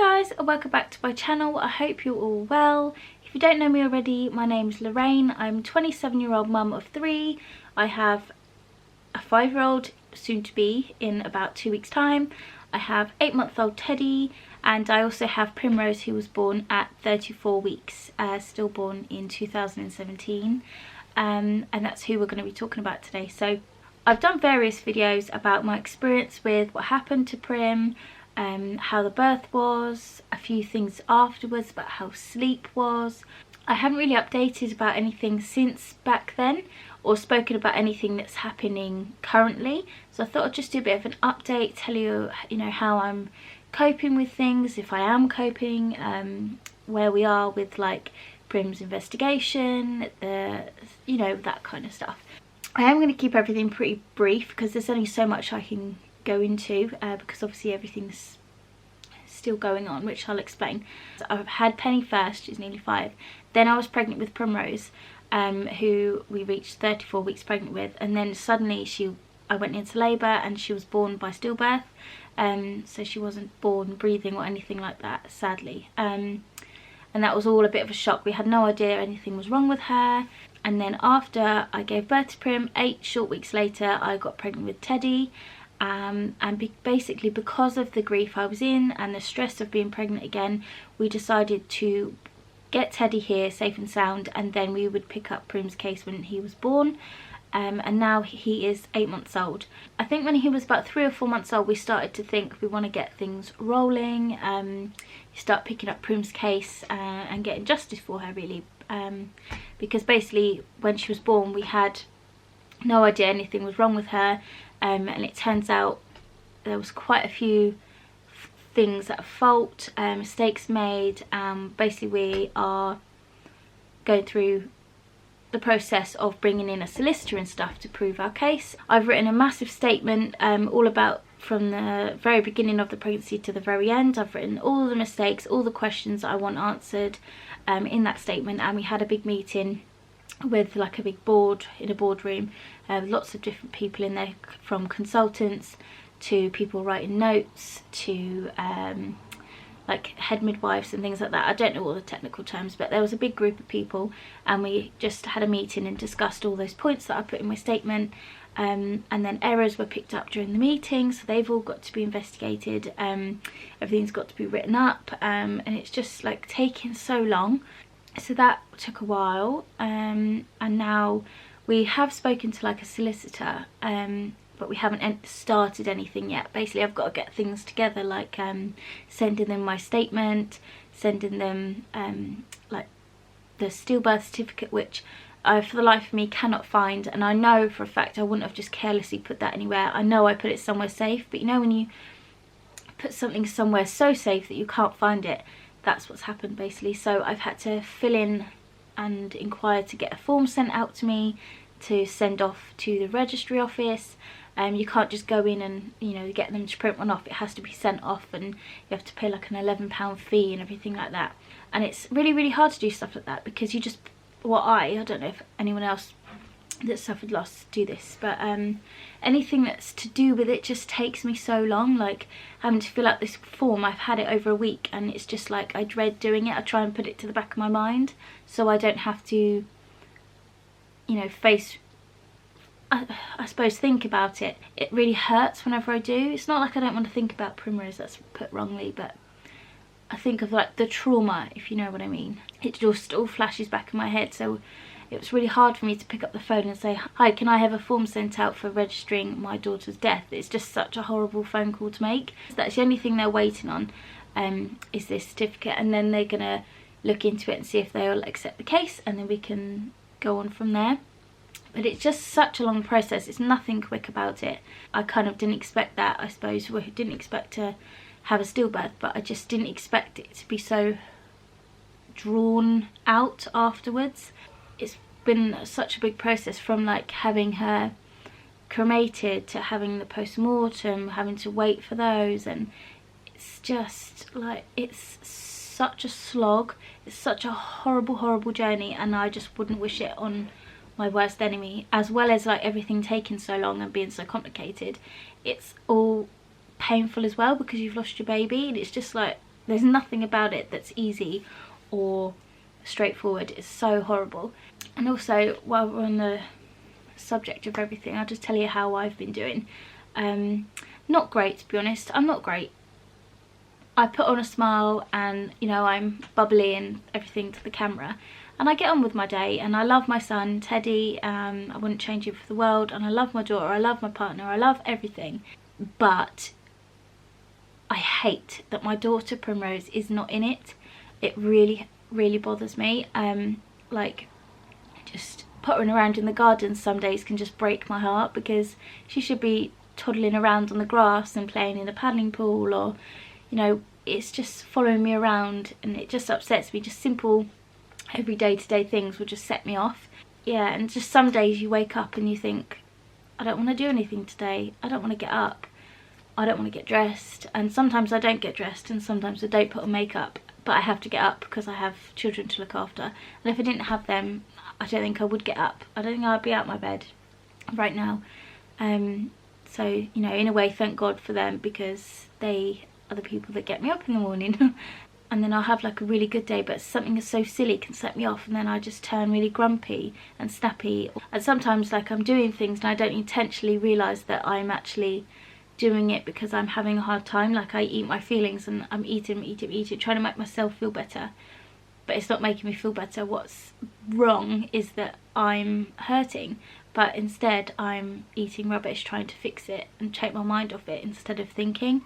guys, and welcome back to my channel. I hope you're all well. If you don't know me already, my name's Lorraine. I'm a 27-year-old mum of 3. I have a 5-year-old soon to be in about 2 weeks time. I have 8-month-old Teddy, and I also have Primrose, who was born at 34 weeks, stillborn in 2017, and that's who we're going to be talking about today. So I've done various videos about my experience with what happened to Prim, how the birth was, a few things afterwards about how sleep was. I haven't really updated about anything since back then or spoken about anything that's happening currently, so I thought I'd just do a bit of an update, tell you, how I'm coping with things, if I am coping, where we are with like Prim's investigation, that kind of stuff. I am going to keep everything pretty brief because there's only so much I can go into, because obviously everything's still going on, which I'll explain. So I've had Penny first, she's nearly 5. Then I was pregnant with Primrose, who we reached 34 weeks pregnant with, and then suddenly I went into labour and she was born by stillbirth, so she wasn't born breathing or anything like that, sadly, and that was all a bit of a shock. We had no idea anything was wrong with her. And then after I gave birth to Prim, 8 short weeks later, I got pregnant with Teddy. Basically because of the grief I was in and the stress of being pregnant again, we decided to get Teddy here safe and sound, and then we would pick up Prim's case when he was born. And now he is 8 months old. I think when he was about 3 or 4 months old, we started to think we want to get things rolling, start picking up Prim's case and getting justice for her, really, because basically when she was born we had no idea anything was wrong with her, and it turns out there was quite a few things at fault, mistakes made. Basically we are going through the process of bringing in a solicitor and stuff to prove our case. I've written a massive statement all about from the very beginning of the pregnancy to the very end. I've written all the mistakes, all the questions I want answered in that statement, and we had a big meeting with like a big board in a boardroom, lots of different people in there, from consultants to people writing notes to like head midwives and things like that. I don't know all the technical terms, but there was a big group of people and we just had a meeting and discussed all those points that I put in my statement, and then errors were picked up during the meeting, so they've all got to be investigated, everything's got to be written up, and it's just like taking so long. So that took a while, and now we have spoken to like a solicitor, but we haven't started anything yet. Basically I've got to get things together, like sending them my statement, sending them like the stillbirth certificate, which I for the life of me cannot find, and I know for a fact I wouldn't have just carelessly put that anywhere. I know I put it somewhere safe, but when you put something somewhere so safe that you can't find it, that's what's happened basically. So I've had to fill in and inquire to get a form sent out to me to send off to the registry office. You can't just go in and get them to print one off. It has to be sent off, and you have to pay like an £11 fee and everything like that. And it's really, really hard to do stuff like that because you just, I don't know if anyone else that suffered loss do this, but anything that's to do with it just takes me so long. Like having to fill out this form, I've had it over a week, and it's just like I dread doing it. I try and put it to the back of my mind so I don't have to I suppose think about it. It really hurts whenever I do. It's not like I don't want to think about Primrose, that's put wrongly, but I think of like the trauma, if you know what I mean. It just all flashes back in my head, so it was really hard for me to pick up the phone and say, hi, can I have a form sent out for registering my daughter's death? It's just such a horrible phone call to make. So that's the only thing they're waiting on, is this certificate, and then they're gonna look into it and see if they'll accept the case, and then we can go on from there. But it's just such a long process. It's nothing quick about it. I kind of didn't expect that, I suppose. We didn't expect to have a stillbirth, but I just didn't expect it to be so drawn out afterwards. It's been such a big process, from like having her cremated to having the post-mortem, having to wait for those, and it's just like, it's such a slog. It's such a horrible, horrible journey, and I just wouldn't wish it on my worst enemy. As well as like everything taking so long and being so complicated, it's all painful as well because you've lost your baby, and it's just like There's nothing about it that's easy or straightforward. It's so horrible. And also, while we're on the subject of everything, I'll just tell you how I've been doing. Not great, to be honest. I'm not great. I put on a smile and, you know, I'm bubbly and everything to the camera, and I get on with my day, and I love my son Teddy, I wouldn't change him for the world, and I love my daughter, I love my partner, I love everything. But I hate that my daughter Primrose is not in it. It really, really bothers me. Like, just pottering around in the garden some days can just break my heart, because she should be toddling around on the grass and playing in a paddling pool, or, you know, it's just following me around, and it just upsets me. Just simple everyday to day things will just set me off. Yeah, and just some days you wake up and you think, I don't want to do anything today, I don't want to get up, I don't want to get dressed. And sometimes I don't get dressed, and sometimes I don't put on makeup, but I have to get up because I have children to look after. And if I didn't have them, I don't think I would get up. I don't think I'd be out my bed right now. So, you know, in a way, thank God for them, because they are the people that get me up in the morning. And then I'll have like a really good day, but something that's so silly can set me off, and then I just turn really grumpy and snappy. And sometimes, like, I'm doing things and I don't intentionally realise that I'm actually doing it because I'm having a hard time. Like, I eat my feelings, and I'm eating, trying to make myself feel better, but it's not making me feel better. What's wrong is that I'm hurting, but instead I'm eating rubbish, trying to fix it and take my mind off it instead of thinking.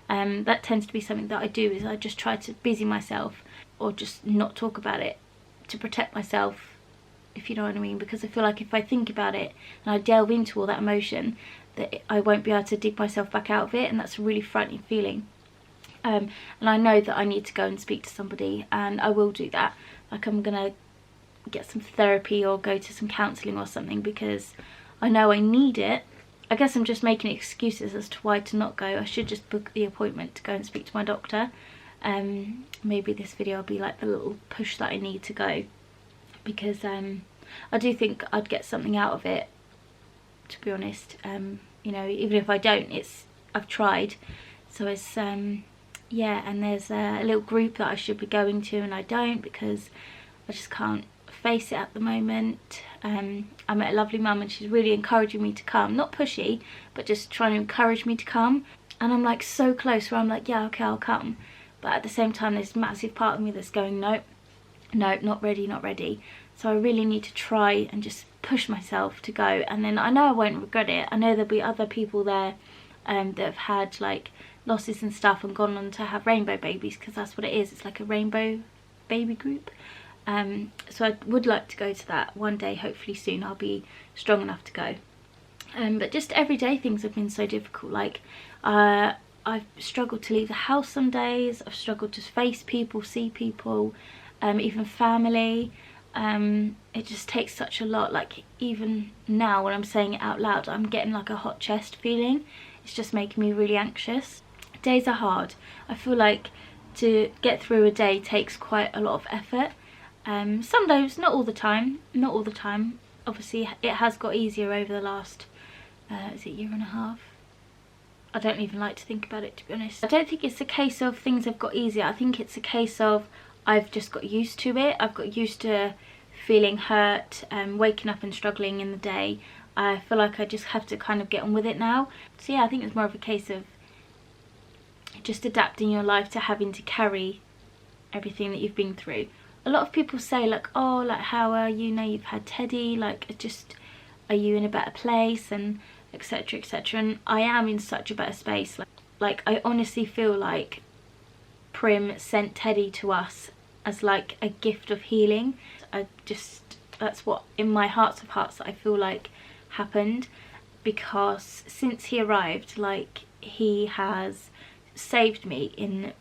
That tends to be something that I do, is I just try to busy myself or just not talk about it to protect myself, if you know what I mean, because I feel like if I think about it and I delve into all that emotion, that I won't be able to dig myself back out of it, and that's a really frightening feeling. And I know that I need to go and speak to somebody, and I will do that. Like, I'm gonna get some therapy or go to some counselling or something, because I know I need it. I guess I'm just making excuses as to why to not go. I should just book the appointment to go and speak to my doctor. Maybe this video will be like the little push that I need to go, because I do think I'd get something out of it, to be honest. You know, even if I don't, I've tried. So it's yeah, and there's a little group that I should be going to, and I don't, because I just can't face it at the moment. I met a lovely mum, and she's really encouraging me to come, not pushy, but just trying to encourage me to come. And I'm like so close where I'm like, yeah, okay, I'll come, but at the same time there's a massive part of me that's going, nope, not ready. So I really need to try and just push myself to go, and then I know I won't regret it. I know there'll be other people there that have had like losses and stuff and gone on to have rainbow babies, because that's what it is. It's like a rainbow baby group. So I would like to go to that one day, hopefully soon. I'll be strong enough to go. But just everyday things have been so difficult. Like, I've struggled to leave the house some days. I've struggled to face people, see people, even family. It just takes such a lot. Like, even now when I'm saying it out loud, I'm getting like a hot chest feeling. It's just making me really anxious. Days are hard. I feel like to get through a day takes quite a lot of effort. Some days, not all the time. Obviously it has got easier over the last is it year and a half? I don't even like to think about it, to be honest. I don't think it's a case of things have got easier. I think it's a case of I've just got used to it. I've got used to feeling hurt, waking up and struggling in the day. I feel like I just have to kind of get on with it now. So yeah, I think it's more of a case of just adapting your life to having to carry everything that you've been through. A lot of people say like, oh, like, how are you now you've had Teddy? Like, just, are you in a better place, and etc, etc. And I am in such a better space. Like I honestly feel like Prim sent Teddy to us as like a gift of healing. That's what in my hearts of hearts I feel like happened, because since he arrived, like, he has saved me in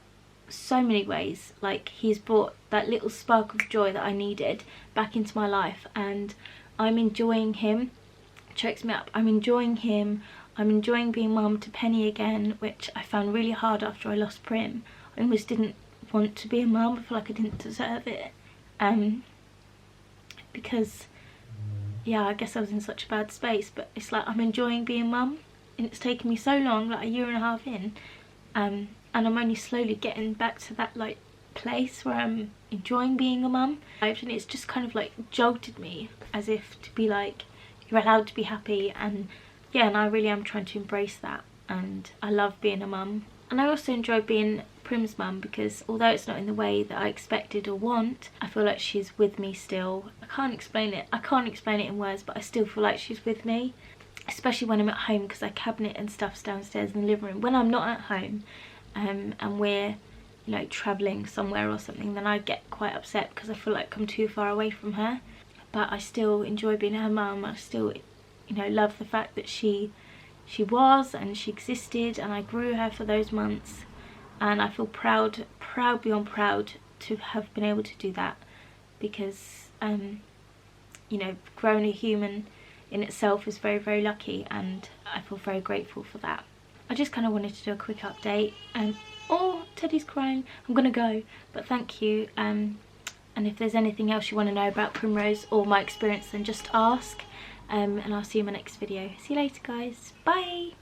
so many ways. Like, he's brought that little spark of joy that I needed back into my life, and I'm enjoying him. It chokes me up. I'm enjoying him. I'm enjoying being mum to Penny again, which I found really hard after I lost Prim. I almost didn't want to be a mum. I feel like I didn't deserve it, because yeah, I guess I was in such a bad space. But it's like I'm enjoying being mum, and it's taken me so long, like a year and a half in. and I'm only slowly getting back to that like place where I'm enjoying being a mum. And it's just kind of like jolted me, as if to be like, you're allowed to be happy. And yeah, and I really am trying to embrace that, and I love being a mum. And I also enjoy being Prim's mum, because although it's not in the way that I expected or want, I feel like she's with me still. I can't explain it in words, but I still feel like she's with me, especially when I'm at home, because I cabinet and stuff's downstairs in the living room. When I'm not at home and we're, you know, travelling somewhere or something, then I get quite upset because I feel like I'm too far away from her. But I still enjoy being her mum. I still, you know, love the fact that she was and she existed, and I grew her for those months, and I feel proud beyond proud to have been able to do that, because you know, growing a human in itself is very, very lucky, and I feel very grateful for that. I just kind of wanted to do a quick update. Oh, Teddy's crying. I'm gonna go, but thank you. And if there's anything else you want to know about Primrose or my experience, then just ask. And I'll see you in my next video. See you later, guys. Bye.